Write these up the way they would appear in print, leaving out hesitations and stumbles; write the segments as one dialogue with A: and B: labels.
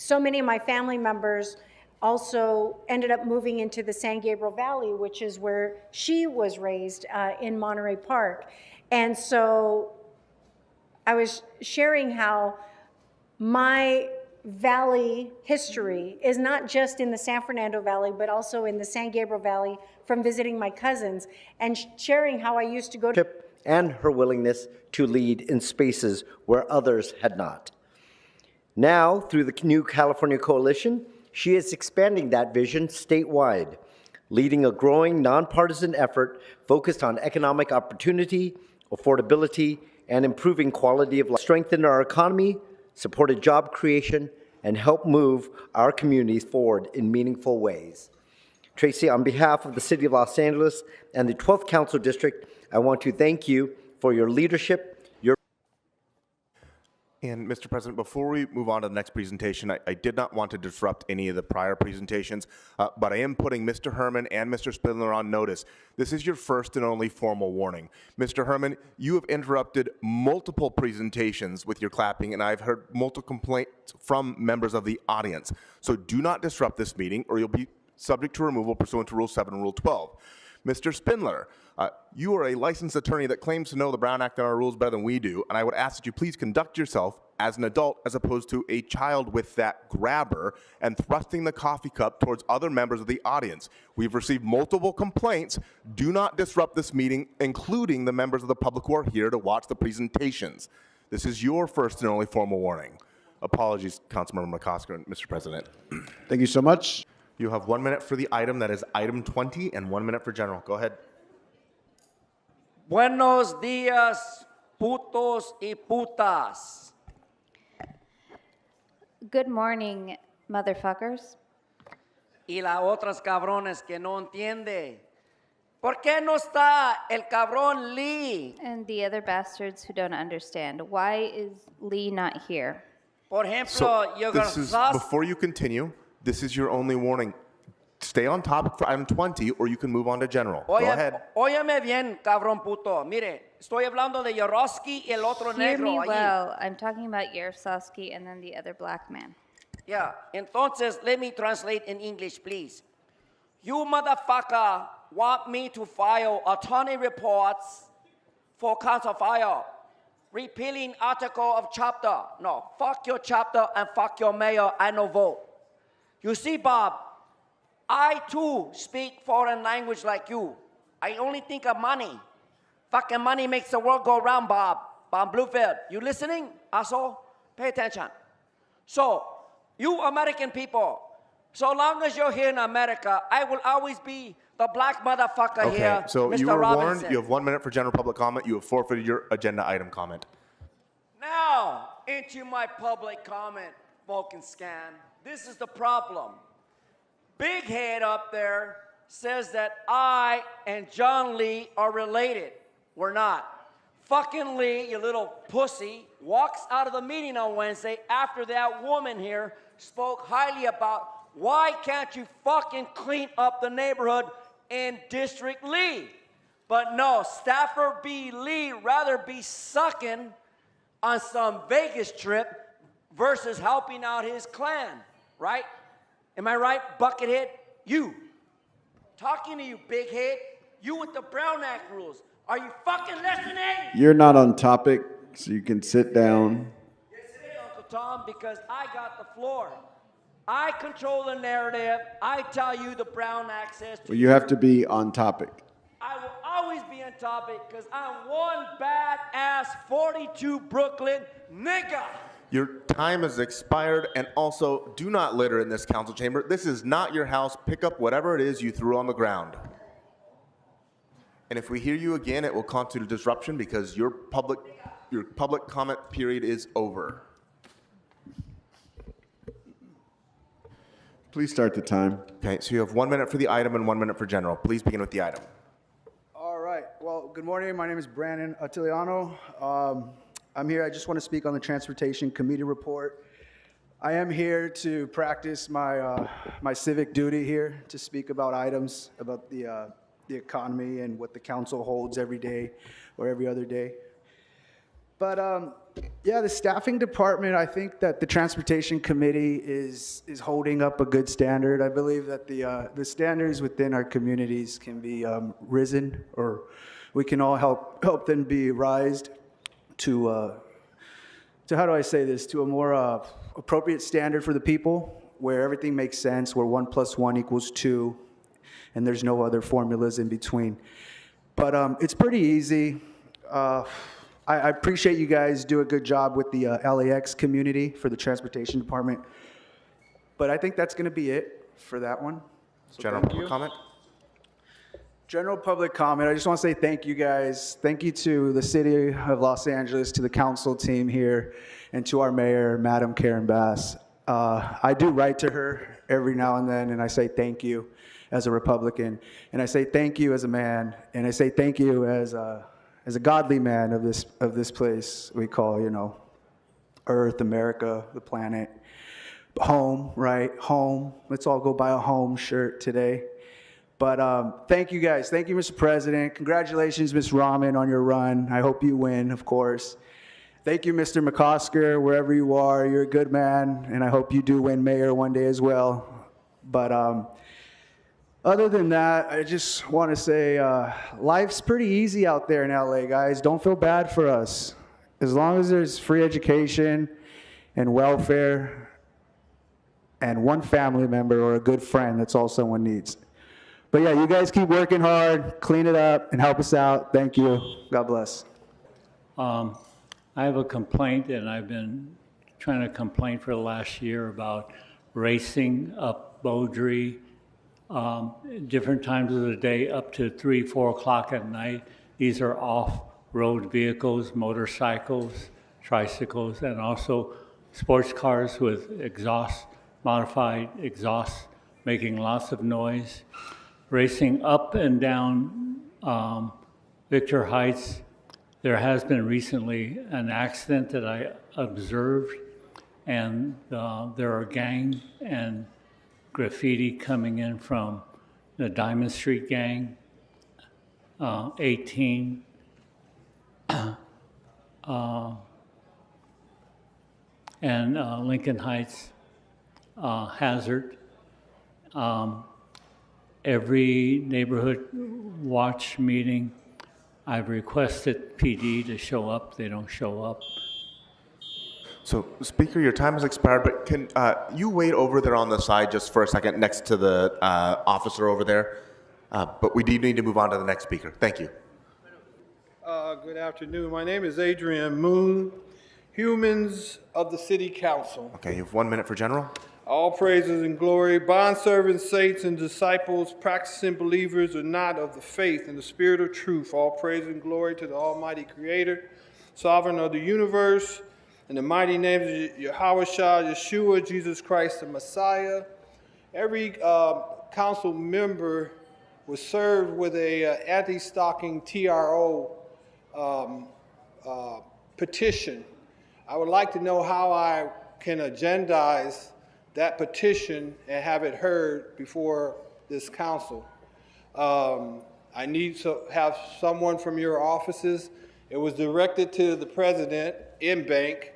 A: so many of my family members also ended up moving into the San Gabriel Valley, which is where she was raised in Monterey Park. And so I was sharing how my valley history is not just in the San Fernando Valley, but also in the San Gabriel Valley from visiting my cousins, and sharing how I used to go to
B: and her willingness to lead in spaces where others had not. Now, through the new California Coalition, she is expanding that vision statewide, leading a growing nonpartisan effort focused on economic opportunity, affordability, and improving quality of life, strengthen our economy, supported job creation, and help move our communities forward in meaningful ways. Tracy, on behalf of the City of Los Angeles and the 12th Council District, I want to thank you for your leadership.
C: And Mr. President, before we move on to the next presentation, I did not want to disrupt any of the prior presentations, but I am putting Mr. Herman and Mr. Spindler on notice. This is your first and only formal warning. Mr. Herman, you have interrupted multiple presentations with your clapping, and I've heard multiple complaints from members of the audience. So do not disrupt this meeting, or you'll be subject to removal pursuant to Rule 7 and Rule 12. Mr. Spindler, you are a licensed attorney that claims to know the Brown Act and our rules better than we do, and I would ask that you please conduct yourself as an adult as opposed to a child with that grabber and thrusting the coffee cup towards other members of the audience. We've received multiple complaints. Do not disrupt this meeting, including the members of the public who are here to watch the presentations. This is your first and only formal warning. Apologies, Councilmember McCosker, Mr. President.
D: Thank you so much.
C: You have 1 minute for the item that is item 20 and 1 minute for general. Go ahead.
E: Buenos días, putos y putas.
F: Good morning, motherfuckers.
E: Y las otras cabrones que no entiende. ¿Por qué no está el cabrón Lee?
F: And the other bastards who don't understand. Why is Lee not here?
E: Por ejemplo,
C: So this is, before you continue, this is your only warning. Stay on topic for item 20, or you can move on to general. Go ahead.
E: Óyeme bien, cabrón puto. Mire, estoy hablando de Yaroski y el otro
F: Hear
E: negro
F: me
E: allí.
F: well. I'm talking about Yaroslavsky and then the other black man.
E: Yeah, entonces, let me translate in English, please. You motherfucker want me to file attorney reports for council file, repealing article of chapter. No, fuck your chapter and fuck your mayor, I no vote. You see, Bob, I too speak foreign language like you. I only think of money. Fucking money makes the world go round, Bob. Bob Bluefield, you listening, asshole? Pay attention. So, you American people, so long as you're here in America, I will always be the black motherfucker here,
C: Okay, so
E: Mr.
C: you were
E: Robinson.
C: warned. You have 1 minute for general public comment. You have forfeited your agenda item comment.
E: Now, into my public comment, Vulcan Scan. This is the problem. Big Head up there says that I and John Lee are related. We're not. Fucking Lee, you little pussy, walks out of the meeting on Wednesday after that woman here spoke highly about why can't you fucking clean up the neighborhood in District Lee. But no, Stafford B. Lee rather be sucking on some Vegas trip versus helping out his clan, right? Am I right, Buckethead? You. Talking to you, big head. You with the Brown Act rules. Are you fucking listening?
D: You're not on topic, so you can sit down.
E: Yes, it is, Uncle Tom, because I got the floor. I control the narrative. I tell you the Brown Act says to
D: Well, you have to be on topic.
E: I will always be on topic because I'm one badass 42 Brooklyn nigga.
C: Your time has expired, and also do not litter in this council chamber. This is not your house. Pick up whatever it is you threw on the ground. And if we hear you again, it will constitute a disruption because your public comment period is over.
D: Please start the time.
C: Okay, so you have 1 minute for the item and 1 minute for general. Please begin with the item.
G: All right. Well, good morning. My name is Brandon Attiliano. I'm here. I just want to speak on the Transportation Committee report. I am here to practice my my civic duty here to speak about items about the economy and what the council holds every day or every other day. But yeah, the staffing department, I think that the transportation committee is holding up a good standard. I believe that the standards within our communities can be risen, or we can all help them be raised to how do I say this, to a more appropriate standard for the people, where everything makes sense, where 1 + 1 = 2, and there's no other formulas in between. But it's pretty easy. I appreciate you guys do a good job with the LAX community for the transportation department. But I think that's going to be it for that one. So
C: General
G: thank
C: public
G: you.
C: comment?
G: General public comment. I just want to say thank you guys. Thank you to the city of Los Angeles, to the council team here, and to our mayor, Madam Karen Bass. I do write to her every now and then, and I say thank you as a Republican, and I say thank you as a man, and I say thank you as a godly man of this place we call, Earth, America, the planet, home, right? Home. Let's all go buy a home shirt today. But thank you guys. Thank you, Mr. President. Congratulations, Ms. Rahman, on your run. I hope you win, of course. Thank you, Mr. McCosker, wherever you are. You're a good man, and I hope you do win mayor one day as well. But other than that, I just want to say life's pretty easy out there in LA, guys. Don't feel bad for us. As long as there's free education and welfare and one family member or a good friend, that's all someone needs. But yeah, you guys keep working hard, clean it up, and help us out. Thank you. God bless.
H: I have a complaint, and I've been trying to complain for the last year about racing up Beaudry, different times of the day, up to 3, 4 o'clock at night. These are off-road vehicles, motorcycles, tricycles, and also sports cars with modified exhaust, making lots of noise. Racing up and down Victor Heights. There has been recently an accident that I observed, and there are gang and graffiti coming in from the Diamond Street gang, 18, and Lincoln Heights, Hazard. Every neighborhood watch meeting, I've requested PD to show up. They don't show up.
C: So, Speaker, your time has expired, but can you wait over there on the side just for a second next to the officer over there? But we do need to move on to the next speaker. Thank you.
I: Good afternoon. My name is Adrian Moon, Humans of the City Council.
C: Okay, you have 1 minute for general.
I: All praises and glory, bondservants, saints, and disciples, practicing believers or not of the faith and the spirit of truth. All praise and glory to the Almighty Creator, Sovereign of the universe, in the mighty name of Yahushua, Yeshua, Jesus Christ, the Messiah. Every council member was served with a anti-stalking TRO petition. I would like to know how I can agendize that petition and have it heard before this council. I need to have someone from your offices. It was directed to the president in bank,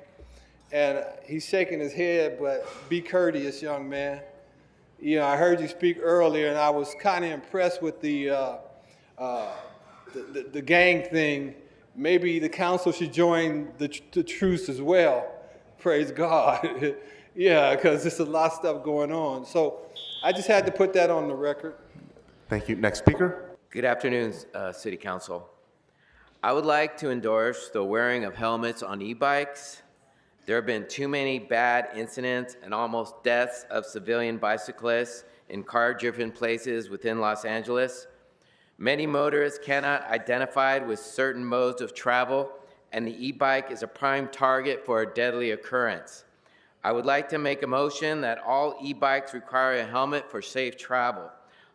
I: and he's shaking his head, but be courteous, young man. I heard you speak earlier, and I was kind of impressed with the gang thing. Maybe the council should join the truce as well. Praise God. Yeah, because there's a lot of stuff going on. So I just had to put that on the record.
C: Thank you. Next speaker.
J: Good afternoon, City Council. I would like to endorse the wearing of helmets on e-bikes. There have been too many bad incidents and almost deaths of civilian bicyclists in car-driven places within Los Angeles. Many motorists cannot identify with certain modes of travel, and the e-bike is a prime target for a deadly occurrence. I would like to make a motion that all e-bikes require a helmet for safe travel.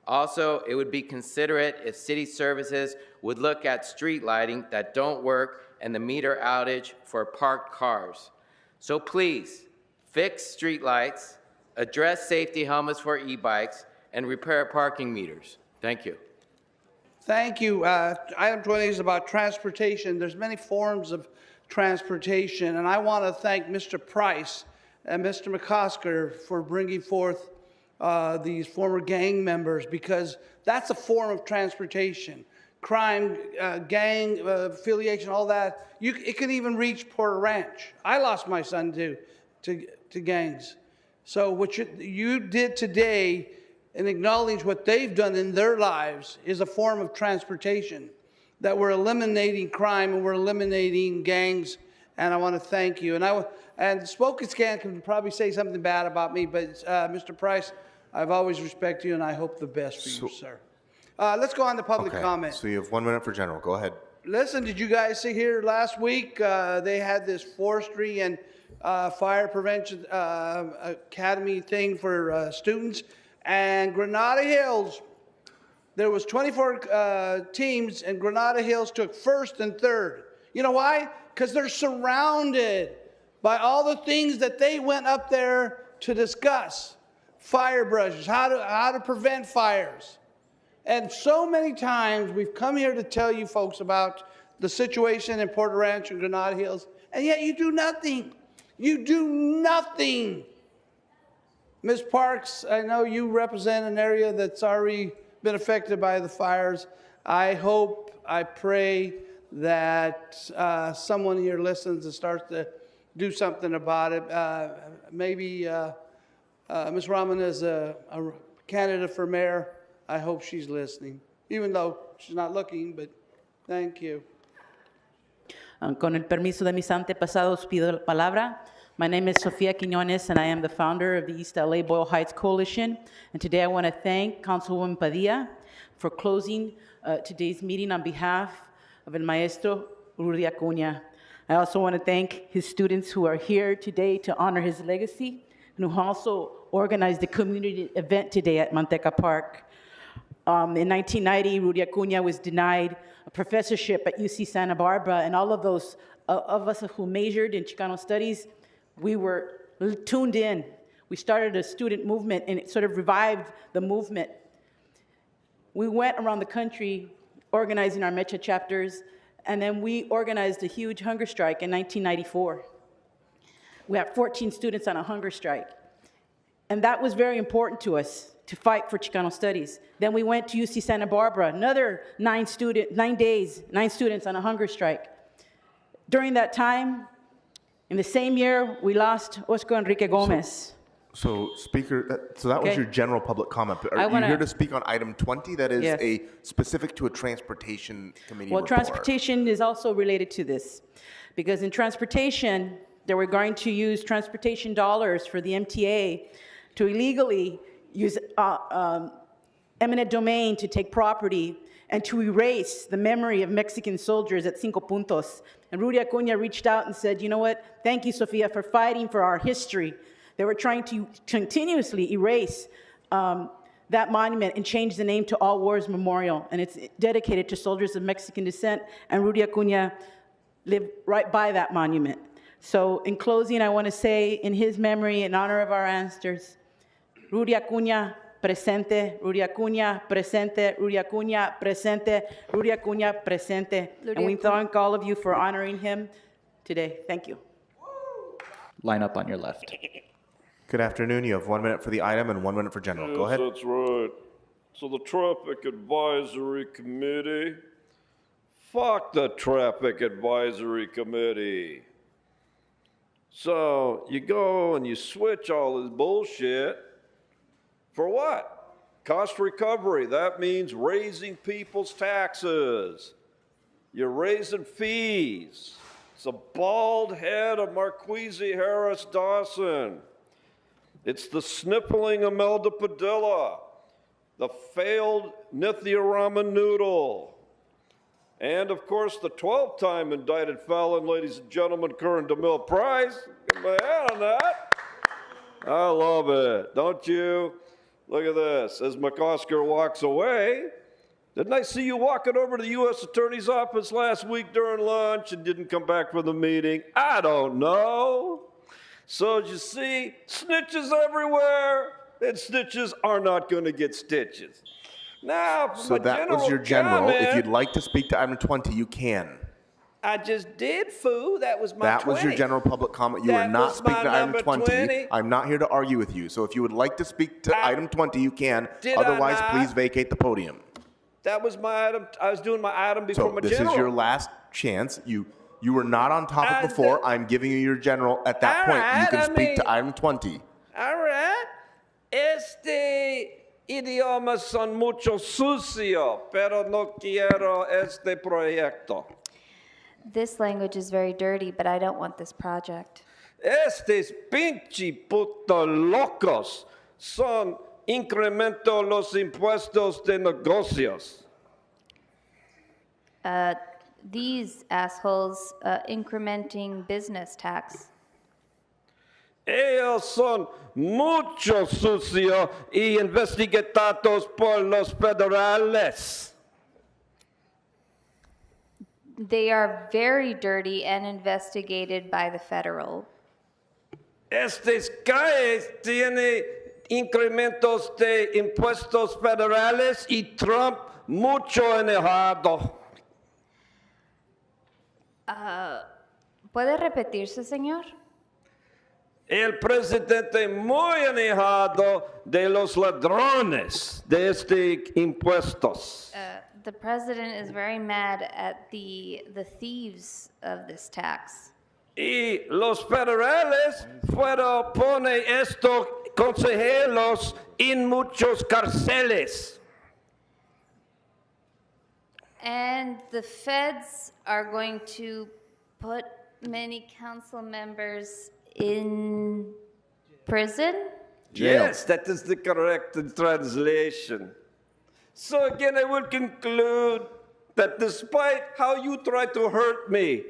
J: Also, it would be considerate if city services would look at street lighting that don't work and the meter outage for parked cars. So please, fix street lights, address safety helmets for e-bikes, and repair parking meters. Thank you.
K: Thank you. Item 20 is about transportation. There's many forms of
I: transportation. And I want to thank Mr. Price and Mr. McCosker for bringing forth these former gang members, because that's a form of transportation. Crime, gang affiliation, all that. It can even reach Porter Ranch. I lost my son to gangs. So what you did today and acknowledge what they've done in their lives is a form of transportation, that we're eliminating crime and we're eliminating gangs. And I want to thank you. And Spoke and Scan can probably say something bad about me, but Mr. Price, I've always respected you, and I hope the best for you, sir. Let's go on to public comment.
C: So you have 1 minute for general. Go ahead.
I: Listen, did you guys see here last week, they had this forestry and fire prevention academy thing for students, and Granada Hills, there was 24 teams, and Granada Hills took first and third. You know why? Because they're surrounded by all the things that they went up there to discuss. Fire brushes, how to prevent fires. And so many times we've come here to tell you folks about the situation in Porter Ranch and Granada Hills, and yet you do nothing. You do nothing. Ms. Parks, I know you represent an area that's already been affected by the fires. I hope, I pray that someone here listens and starts to do something about it. Maybe Ms. Rahman is a candidate for mayor. I hope she's listening, even though she's not looking, but thank you.
K: Con el permiso de mis antepasados, pido la palabra. My name is Sofia Quiñones, and I am the founder of the East LA Boyle Heights Coalition. And today I want to thank Councilwoman Padilla for closing today's meeting on behalf of El Maestro Rudy Acuña. I also want to thank his students who are here today to honor his legacy, and who also organized the community event today at Manteca Park. In 1990, Rudy Acuña was denied a professorship at UC Santa Barbara, and all of those of us who majored in Chicano studies, we were tuned in. We started a student movement, and it sort of revived the movement. We went around the country organizing our Mecha chapters, and then we organized a huge hunger strike in 1994. We had 14 students on a hunger strike, and that was very important to us, to fight for Chicano studies. Then we went to UC Santa Barbara, another 9 students on a hunger strike. During that time, in the same year, we lost Oscar Enrique Gomez.
C: So Speaker, so that was your general public comment. Are you here to speak on item 20? That is
K: Yes.
C: specific to a transportation committee
K: Well,
C: report.
K: transportation is also related to this, because in transportation, they were going to use transportation dollars for the MTA to illegally use eminent domain to take property and to erase the memory of Mexican soldiers at Cinco Puntos. And Rudy Acuña reached out and said, you know what, thank you, Sofia, for fighting for our history. They were trying to continuously erase that monument and change the name to All Wars Memorial. And it's dedicated to soldiers of Mexican descent, and Rudy Acuña lived right by that monument. So in closing, I want to say, in his memory, in honor of our ancestors, Rudy Acuña, presente, Rudy Acuña, presente, Rudy Acuña, presente, Rudy Acuña, presente. And we thank all of you for honoring him today. Thank you.
L: Line up on your left.
C: Good afternoon. You have 1 minute for the item and 1 minute for general. Go ahead.
M: That's right. So the Traffic Advisory Committee, fuck the Traffic Advisory Committee. So you go and you switch all this bullshit for what? Cost recovery. That means raising people's taxes. You're raising fees. It's a bald head of Marquise Harris Dawson. It's the sniffling Imelda Padilla, the failed Nithya Raman-Noodle, and of course the 12th-time indicted felon, ladies and gentlemen, Curran DeMille Price. Get my hand on that. I love it, don't you? Look at this. As McCosker walks away, didn't I see you walking over to the U.S. Attorney's office last week during lunch and didn't come back for the meeting? I don't know. So you see, snitches everywhere, and snitches are not going to get stitches. Now,
C: So that was your general. If you'd like to speak to item 20, you can.
M: I just did, foo. That was my
C: That
M: 20.
C: was your general public comment. You are
M: That
C: not
M: was my
C: speaking to item
M: number
C: 20.
M: 20.
C: I'm not here to argue with you. So if you would like to speak to item 20, you can.
M: Did I
C: Otherwise,
M: not?
C: please vacate the podium.
M: That was my item. I was doing my item before
C: So
M: my
C: this
M: general.
C: is your last chance. You were not on topic
M: I
C: before.
M: did-
C: I'm giving you your general. At that point, you
M: Alright,
C: can
M: I
C: speak
M: mean-
C: to item 20.
M: All right. Idiomas son mucho sucio, pero no quiero este proyecto.
F: This language is very dirty, but I don't want this project.
M: Estes pinche puto locos son incremento los impuestos de negocios.
F: These assholes incrementing business tax.
M: Ellos son mucho sucio y investigados por los federales.
F: They are very dirty and investigated by the federal.
M: Estes calles tiene incrementos de impuestos federales y Trump mucho enojado.
F: ¿Puede repetirse, señor?
M: El presidente muy enojado de los ladrones de este impuestos.
F: The president is very mad at the thieves of this tax.
M: Y los federales fueron poner estos consejeros en muchos cárceles.
F: And the feds are going to put many council members in prison?
M: Yes, that is the correct translation. So again, I will conclude that despite how you try to hurt me,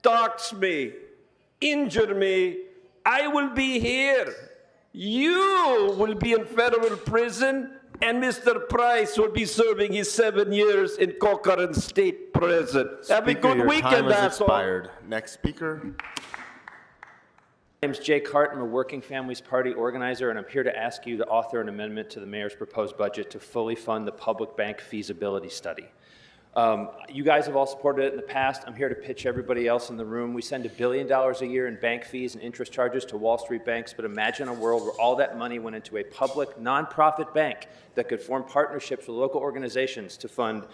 M: dox me, injure me, I will be here. You will be in federal prison, and Mr. Price will be serving his 7 years in Corcoran State Prison. Have a
C: Speaker,
M: good
C: your
M: weekend,
C: time has
M: asshole.
C: expired. Next speaker.
N: My name is Jake Hart. I'm a Working Families Party organizer, and I'm here to ask you to author an amendment to the mayor's proposed budget to fully fund the public bank feasibility study. You guys have all supported it in the past. I'm here to pitch everybody else in the room. We send $1 billion a year in bank fees and interest charges to Wall Street banks, but imagine a world where all that money went into a public, nonprofit bank that could form partnerships with local organizations to fund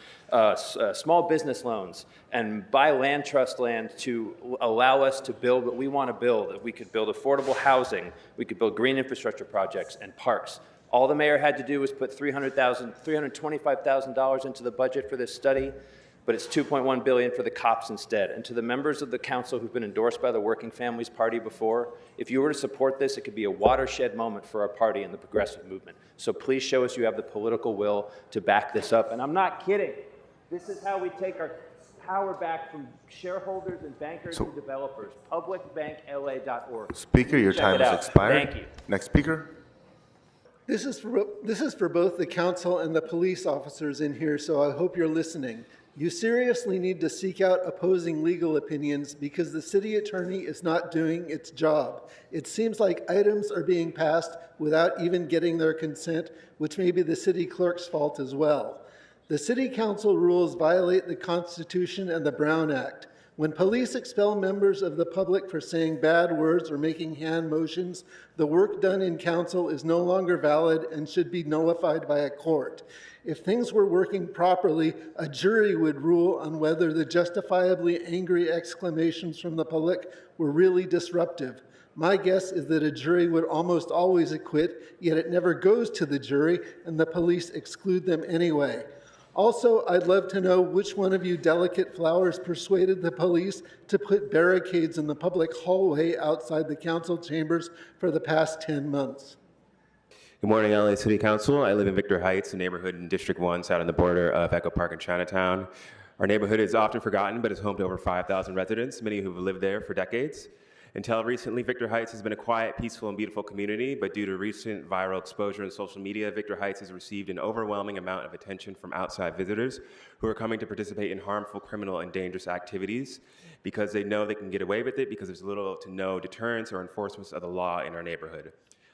N: small business loans and buy land trust land to allow us to build what we want to build. We could build affordable housing. We could build green infrastructure projects and parks. All the mayor had to do was put $325,000 into the budget for this study, but it's $2.1 billion for the cops instead. And to the members of the council who've been endorsed by the Working Families Party before, if you were to support this, it could be a watershed moment for our party and the progressive movement. So please show us you have the political will to back this up. And I'm not kidding. This is how we take our power back from shareholders and bankers and developers. Publicbankla.org.
C: Speaker, your
N: Check
C: time
N: it
C: has
N: out.
C: expired.
N: Thank you.
C: Next speaker.
O: This is for both the council and the police officers in here, so I hope you're listening. You seriously need to seek out opposing legal opinions because the city attorney is not doing its job. It seems like items are being passed without even getting their consent, which may be the city clerk's fault as well. The city council rules violate the Constitution and the Brown Act. When police expel members of the public for saying bad words or making hand motions, the work done in council is no longer valid and should be nullified by a court. If things were working properly, a jury would rule on whether the justifiably angry exclamations from the public were really disruptive. My guess is that a jury would almost always acquit, yet it never goes to the jury, and the police exclude them anyway. Also, I'd love to know which one of you delicate flowers persuaded the police to put barricades in the public hallway outside the council chambers for the past 10 months.
P: Good morning, LA City Council. I live in Victor Heights, a neighborhood in District 1, south on the border of Echo Park and Chinatown. Our neighborhood is often forgotten, but is home to over 5,000 residents, many who have lived there for decades. Until recently, Victor Heights has been a quiet, peaceful, and beautiful community, but due to recent viral exposure in social media, Victor Heights has received an overwhelming amount of attention from outside visitors who are coming to participate in harmful, criminal, and dangerous activities because they know they can get away with it because there's little to no deterrence or enforcement of the law in our neighborhood.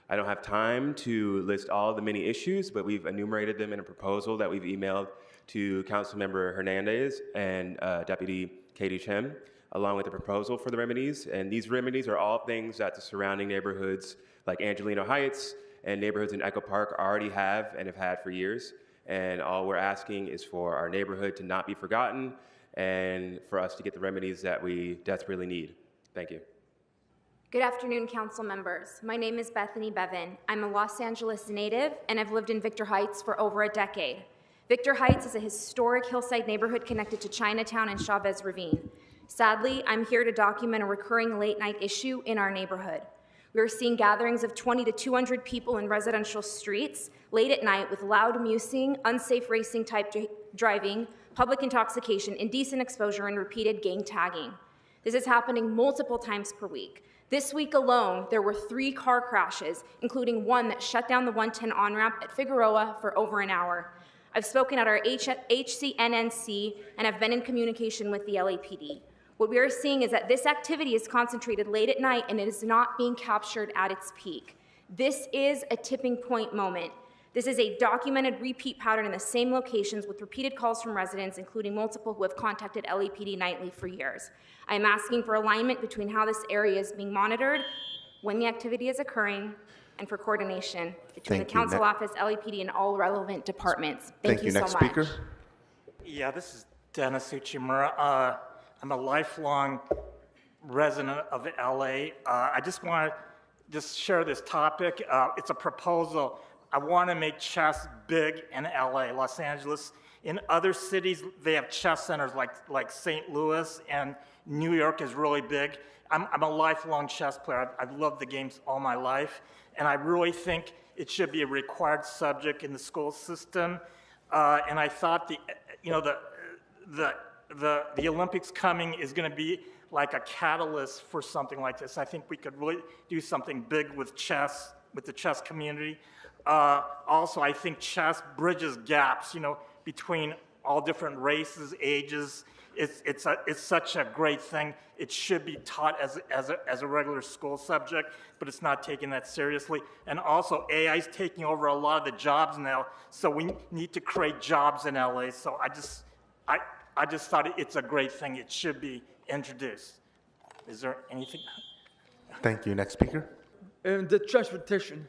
P: I don't have time to list all of the many issues, but we've enumerated them in a proposal that we've emailed to Councilmember Hernandez and Deputy Katie Chen, along with the proposal for the remedies. And these remedies are all things that the surrounding neighborhoods like Angelino Heights and neighborhoods in Echo Park already have and have had for years. And all we're asking is for our neighborhood to not be forgotten and for us to get the remedies that we desperately need. Thank you.
Q: Good afternoon, council members. My name is Bethany Bevan. I'm a Los Angeles native, and I've lived in Victor Heights for over a decade. Victor Heights is a historic hillside neighborhood connected to Chinatown and Chavez Ravine. Sadly, I'm here to document a recurring late-night issue in our neighborhood. We are seeing gatherings of 20 to 200 people in residential streets late at night with loud musing, unsafe racing type driving, public intoxication, indecent exposure, and repeated gang tagging. This is happening multiple times per week. This week alone, there were 3 car crashes, including one that shut down the 110 on-ramp at Figueroa for over an hour. I've spoken at our HCNNC and have been in communication with the LAPD. What we are seeing is that this activity is concentrated late at night and it is not being captured at its peak. This is a tipping point moment. This is a documented repeat pattern in the same locations with repeated calls from residents, including multiple who have contacted LAPD nightly for years. I am asking for alignment between how this area is being monitored, when the activity is occurring, and for coordination between the council office, LAPD, and all relevant departments. Thank you so
C: Next
Q: much.
C: speaker.
R: Yeah, this is Dennis Uchimura. I'm a lifelong resident of LA. I just want to share this topic. It's a proposal. I want to make chess big in LA, Los Angeles. In other cities, they have chess centers like St. Louis, and New York is really big. I'm a lifelong chess player. I've loved the games all my life, and I really think it should be a required subject in the school system. And I thought the Olympics coming is going to be like a catalyst for something like this. I think we could really do something big with chess, with the chess community. Also, I think chess bridges gaps, between all different races, ages. It's such a great thing. It should be taught as a regular school subject, but it's not taken that seriously. And also, AI is taking over a lot of the jobs now, so we need to create jobs in LA. So I just thought it's a great thing. It should be introduced. Is there anything?
C: Thank you. Next speaker.
S: The transportation.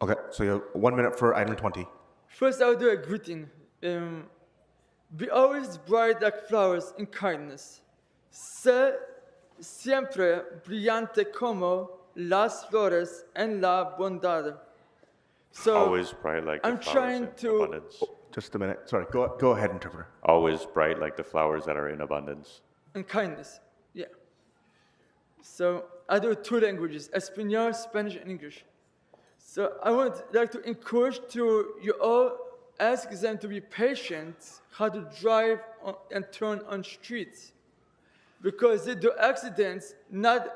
C: Okay, so you have 1 minute for item 20.
S: First, I'll do a greeting. Be always bright like flowers in kindness. Sé siempre brillante como las flores en la bondad. So
T: always bright like
S: I'm
T: the flowers
S: trying
T: in
S: to.
T: abundance.
C: Just a minute. Sorry, go ahead, interpreter.
T: Always bright like the flowers that are in abundance.
S: And kindness, yeah. So I do 2 languages, Espanol, Spanish, and English. So I would like to encourage you all, ask them to be patient, how to drive and turn on streets. Because they do accidents not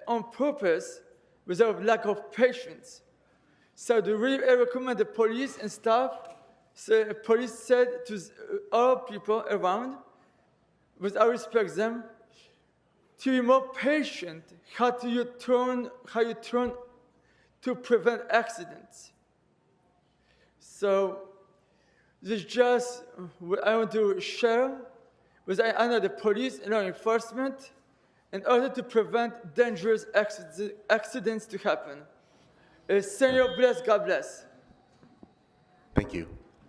S: on purpose, without lack of patience. So do we recommend the police and staff, so police said to all people around, but I respect them, to be more patient, how you turn to prevent accidents. So this is just what I want to share with the police and law enforcement in order to prevent dangerous accidents to happen. Señor bless, God bless.
C: Thank you.